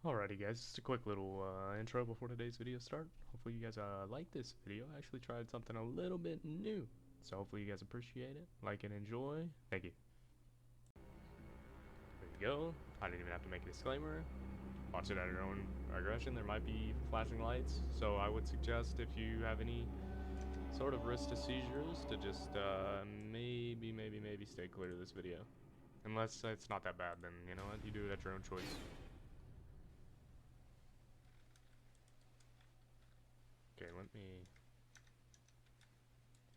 Alrighty guys, just a quick little intro before today's video start. Hopefully you guys like this video. I actually tried something a little bit new. So hopefully you guys appreciate it, like and enjoy. Thank you. There you go. I didn't even have to make a disclaimer. Watch it at your own aggression. There might be flashing lights, so I would suggest if you have any sort of risk to seizures to just maybe stay clear of this video. Unless it's not that bad, then you know what, you do it at your own choice. Okay,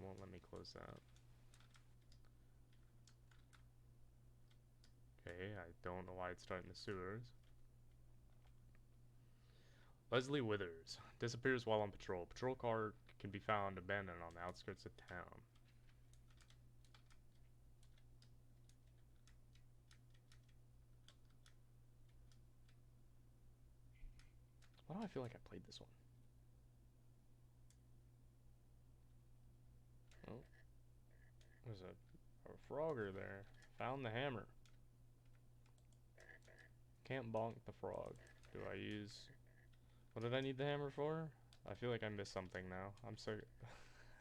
won't let me close that. Okay, I don't know why it's starting the sewers. Leslie Withers disappears while on patrol. Patrol car can be found abandoned on the outskirts of town. Why do I feel like I played this one? Oh, there's a frogger there. Found the hammer. Can't bonk the frog. Do I use... What did I need the hammer for? I feel like I missed something now. I'm so...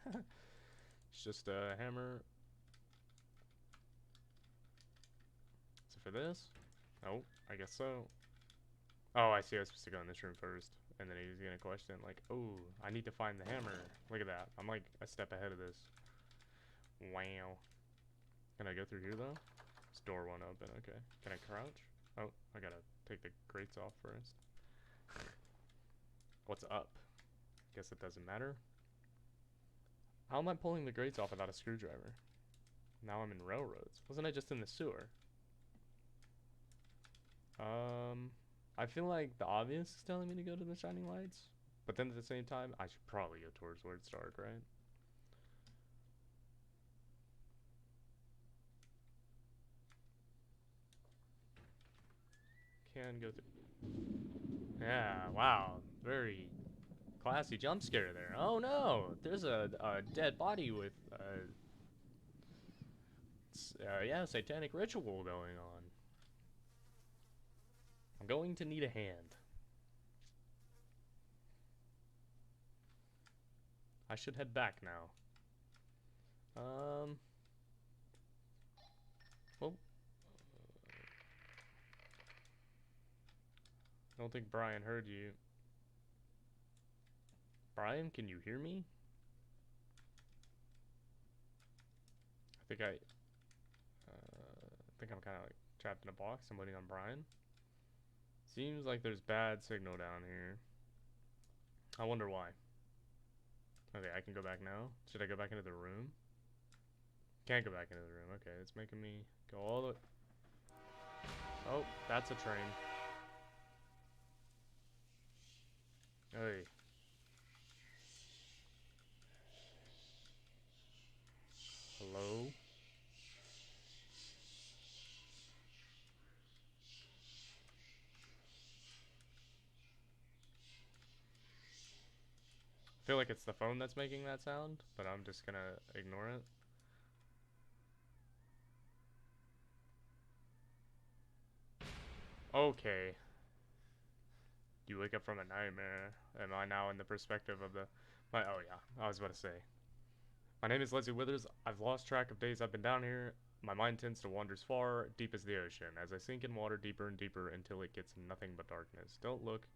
It's just a hammer. Is it for this? Oh, I guess so. Oh, I see. I was supposed to go in this room first. And then he's gonna question, like, oh, I need to find the hammer. Look at that. I'm like a step ahead of this. Wow. Can I go through here, though? This door won't open. Okay. Can I crouch? Oh, I gotta take the grates off first. What's up? Guess it doesn't matter. How am I pulling the grates off without a screwdriver? Now I'm in railroads. Wasn't I just in the sewer? I feel like the obvious is telling me to go to the shining lights. But then at the same time, I should probably go towards where it's dark, right? Can go through. Yeah, wow. Very classy jump scare there. Oh no! There's a dead body with, yeah, satanic ritual going on. I'm going to need a hand. I should head back now. Well, I don't think Brian heard you. Brian, can you hear me? I think I'm kind of like trapped in a box. I'm waiting on Brian. Seems like there's bad signal down here. I wonder why. Okay, I can go back now. Should I go back into the room? Can't go back into the room. Okay, it's making me go all the... Oh, that's a train. Hey. Hello? I feel like it's the phone that's making that sound, but I'm just gonna ignore it. Okay. You wake up from a nightmare. Am I now in the perspective of the... Oh yeah, I was about to say. My name is Leslie Withers. I've lost track of days I've been down here. My mind tends to wander as far, deep as the ocean, as I sink in water deeper and deeper until it gets nothing but darkness. Don't look,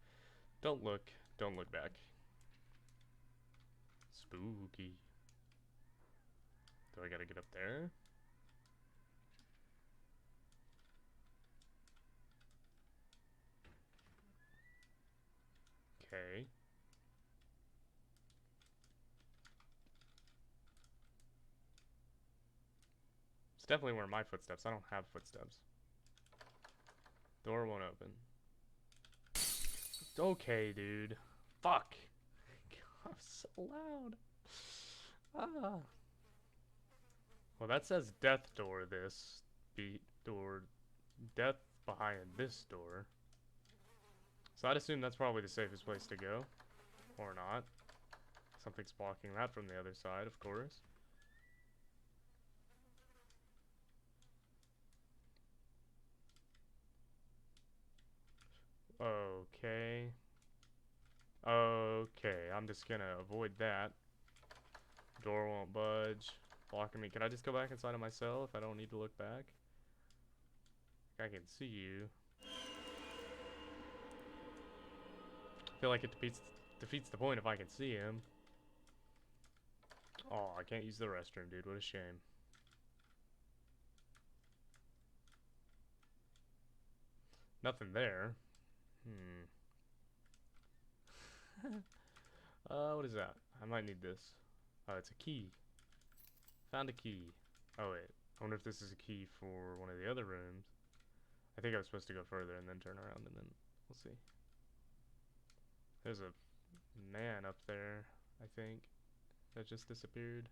don't look, don't look back. Spooky. Do I gotta get up there? Okay. It's definitely one of my footsteps. I don't have footsteps. Door won't open. Okay, dude. Fuck. God, I'm so loud. Ah. Well, that says death door, this. Door. Death behind this door. So I'd assume that's probably the safest place to go. Or not. Something's blocking that from the other side, of course. Okay. Okay, I'm just gonna avoid that. Door won't budge. Blocking me. Can I just go back inside of my cell if I don't need to look back? I can see you. I feel like it defeats the point if I can see him. Oh, I can't use the restroom, dude. What a shame. Nothing there. What is that? I might need this. Oh, it's a key. Found a key. Oh, wait. I wonder if this is a key for one of the other rooms. I think I was supposed to go further and then turn around and then we'll see. There's a man up there, I think, that just disappeared.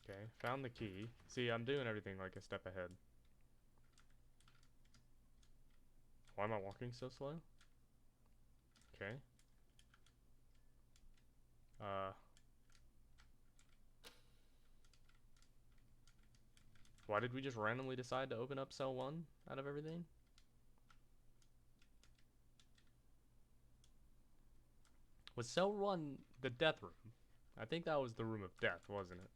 Okay, found the key. See, I'm doing everything like a step ahead. Why am I walking so slow? Okay. Why did we just randomly decide to open up cell 1 out of everything? Was cell 1 the death room? I think that was the room of death, wasn't it?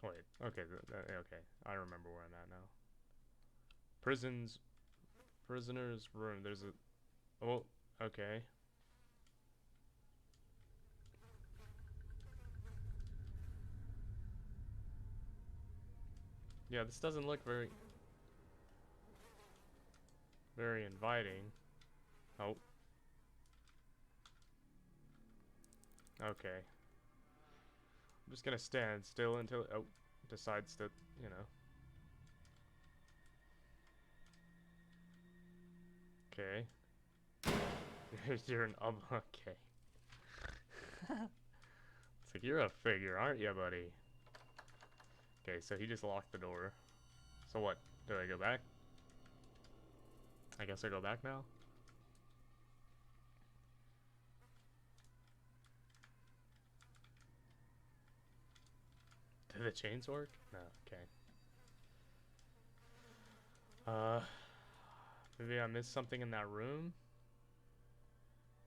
Wait, okay, okay. I remember where I'm at now. Prisoner's room. There's a... Oh, okay. Yeah, this doesn't look very inviting. Oh. Okay. I'm just gonna stand still until oh decides to, you know. Okay. You're an okay. It's like you're a figure, aren't you, buddy? Okay, so he just locked the door. So what? Do I go back? I guess I go back now? Did the chains work? No, okay. Maybe I missed something in that room?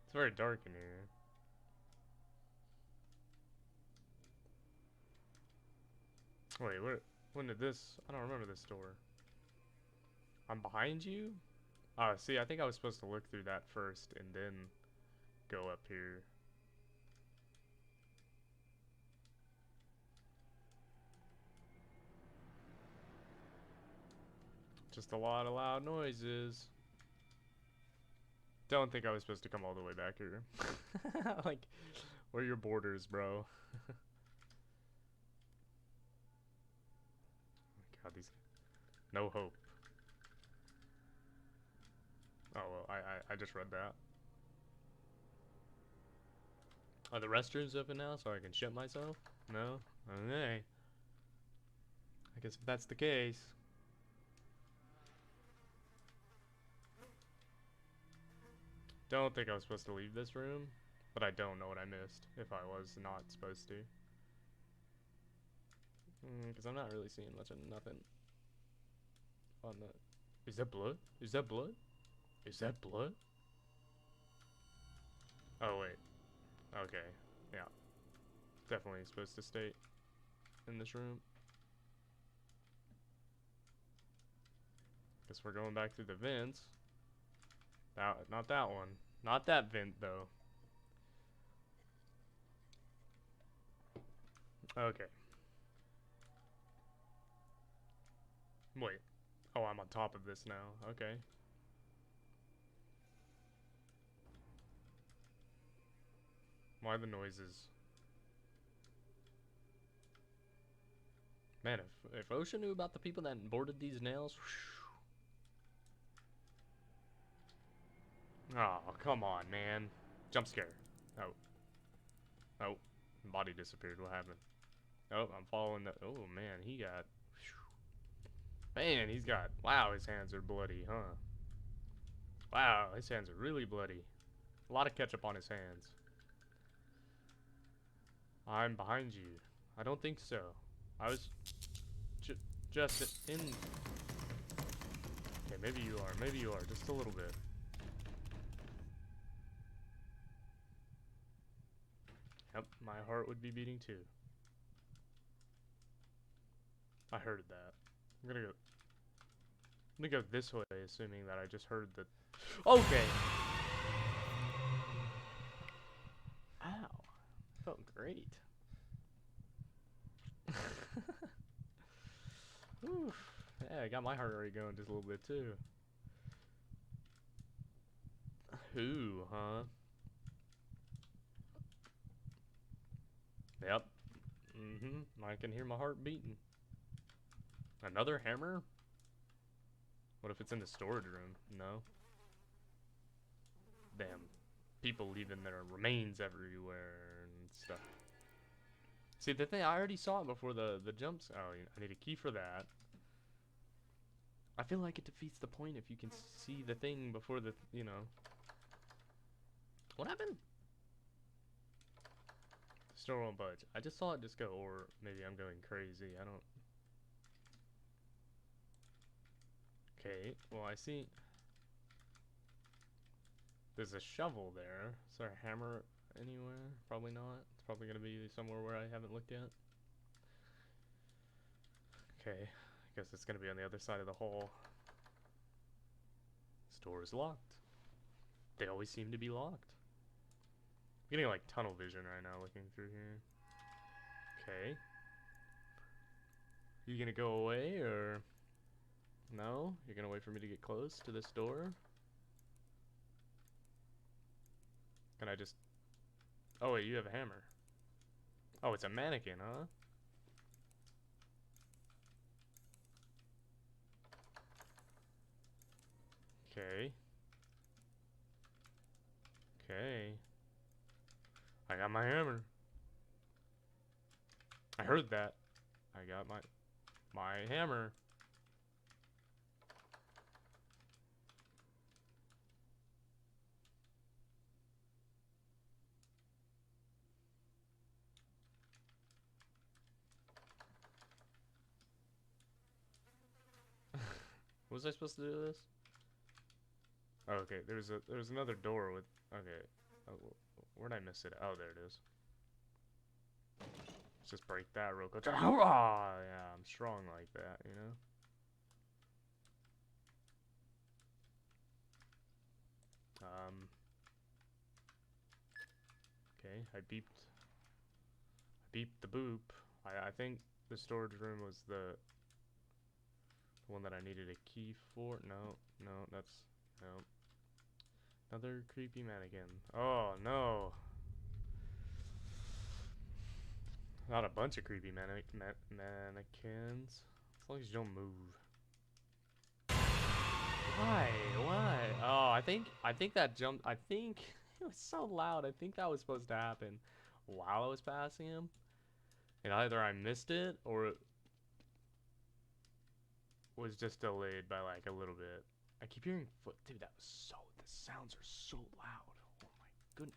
It's very dark in here. Wait, when did this? I don't remember this door. I'm behind you? See, I think I was supposed to look through that first and then go up here. Just a lot of loud noises. Don't think I was supposed to come all the way back here. Like, where are your borders, bro? God, these... No hope. Oh, well, I just read that. Are the restrooms open now so I can shit myself? No? Okay. I guess if that's the case... Don't think I was supposed to leave this room, but I don't know what I missed if I was not supposed to. Because I'm not really seeing much of nothing on the... Is that blood? Is that blood? Is that blood? Oh, wait. Okay. Yeah. Definitely supposed to stay in this room. Guess we're going back through the vents. Not that one. Not that vent, though. Okay. Wait. Oh, I'm on top of this now. Okay. Why the noises? Man, if OSHA knew about the people that boarded these nails... Oh, come on, man. Jump scare. Oh. Oh. Body disappeared. What happened? Oh, I'm following the... Oh, man. He got... Man, he's got... Wow, his hands are bloody, huh? Wow, his hands are really bloody. A lot of ketchup on his hands. I'm behind you. I don't think so. I was... just in... Maybe you are. Maybe you are. Just a little bit. Yep, my heart would be beating too. I heard that. I'm gonna go this way, assuming that I just heard the. Okay. Ow. Felt great. Oof. Yeah, I got my heart rate going just a little bit too. Who, huh? Yep. I can hear my heart beating. Another hammer? What if it's in the storage room? No. Damn. People leaving their remains everywhere and stuff. See, the thing, I already saw it before the jumps. Oh, I need a key for that. I feel like it defeats the point if you can see the thing before the, you know. What happened? The store won't budge. I just saw it just go, or maybe I'm going crazy. I don't. Okay, well, I see. There's a shovel there. Is there a hammer anywhere? Probably not. It's probably going to be somewhere where I haven't looked yet. Okay, I guess it's going to be on the other side of the hall. Store is locked. They always seem to be locked. I'm getting like tunnel vision right now looking through here. Okay. You gonna go away or no? You're gonna wait for me to get close to this door? Can I just... Oh wait, you have a hammer. Oh, it's a mannequin, huh? Okay. Okay. I got my hammer. I heard that. I got my hammer. Was I supposed to do this? Oh, okay, there's another door with... Okay. Oh, where'd I miss it? Oh, there it is. Let's just break that real quick. Hurrah! Yeah, I'm strong like that, you know? Okay, I beeped the boop. I think the storage room was the one that I needed a key for. No, that's, no. Another creepy mannequin. Oh, no. Not a bunch of creepy mannequins. As long as you don't move. Why? Why? Oh, I think that jump. I think it was so loud. I think that was supposed to happen while I was passing him, and either I missed it or it was just delayed by like a little bit. I keep hearing foot. Dude, that was so. The sounds are so loud. Oh my goodness.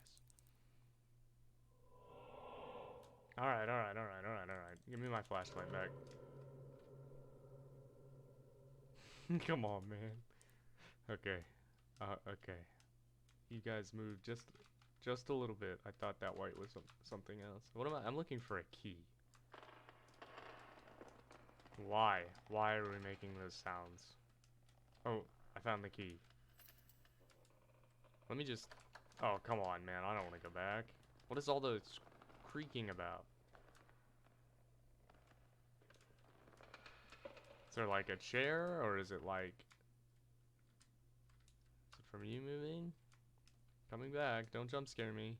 All right, all right, all right, all right, all right. Give me my flashlight back. Come on, man. Okay. Okay. You guys moved just a little bit. I thought that white was something else. What am I? I'm looking for a key. Why? Why are we making those sounds? Oh, I found the key. Let me just... Oh, come on, man. I don't want to go back. What is all the creaking about? Is there like a chair, or is it like... Is it from you moving? Coming back. Don't jump scare me.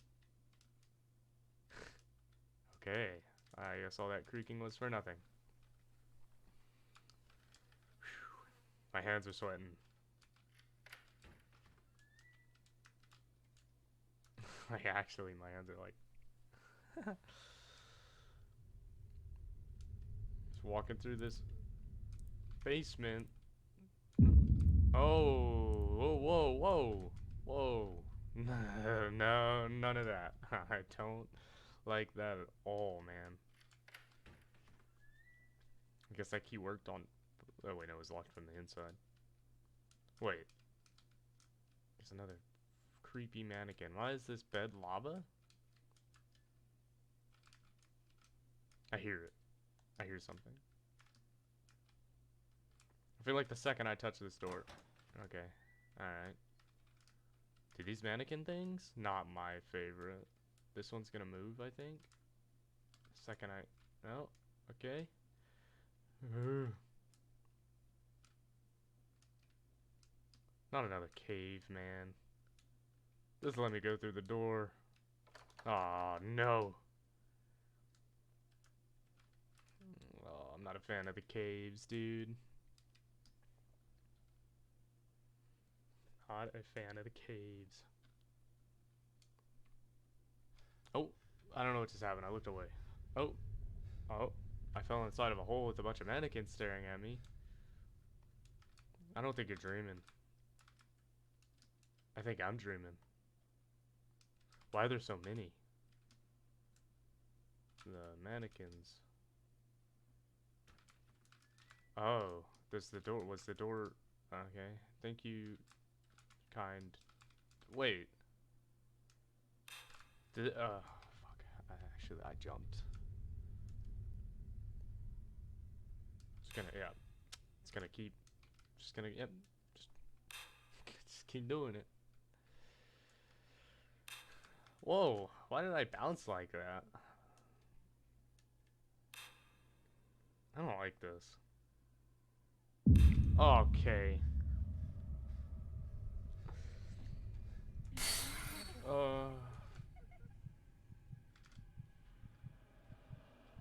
Okay. I guess all that creaking was for nothing. Whew. My hands are sweating. Like, actually, my hands are like... Just walking through this basement. Oh, whoa, whoa, whoa, whoa. No, none of that. I don't like that at all, man. I guess that key worked on... Oh, wait, no, it was locked from the inside. Wait. There's another creepy mannequin. Why is this bed lava? I hear it. I hear something. I feel like the second I touch this door. Okay. Alright. Dude, these mannequin things? Not my favorite. This one's gonna move, I think. The second I... No. Okay. Not another cave, man. Just let me go through the door. Aw, no. Oh, I'm not a fan of the caves, dude. Not a fan of the caves. Oh, I don't know what just happened. I looked away. Oh, oh, I fell inside of a hole with a bunch of mannequins staring at me. I don't think you're dreaming. I think I'm dreaming. Why are there so many? The mannequins. Oh, was the door, okay. Thank you, kind. Wait. Fuck. I jumped. Just gonna, yeah. It's gonna keep, just gonna, yep. Just keep doing it. Whoa, why did I bounce like that? I don't like this. Okay.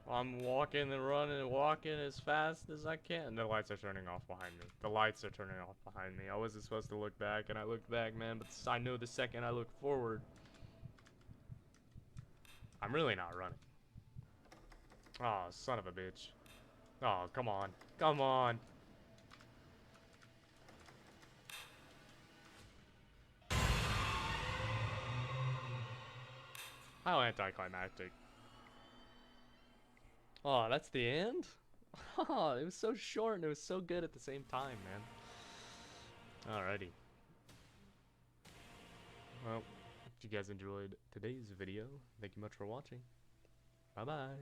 I'm walking and running and walking as fast as I can. The lights are turning off behind me. The lights are turning off behind me. I wasn't supposed to look back, and I looked back, man, but I know the second I look forward. I'm really not running. Oh, son of a bitch. Oh, come on. Come on. How anticlimactic. Oh, that's the end? Oh, it was so short and it was so good at the same time, man. Alrighty. Well, if you guys enjoyed today's video, thank you much for watching. Bye-bye.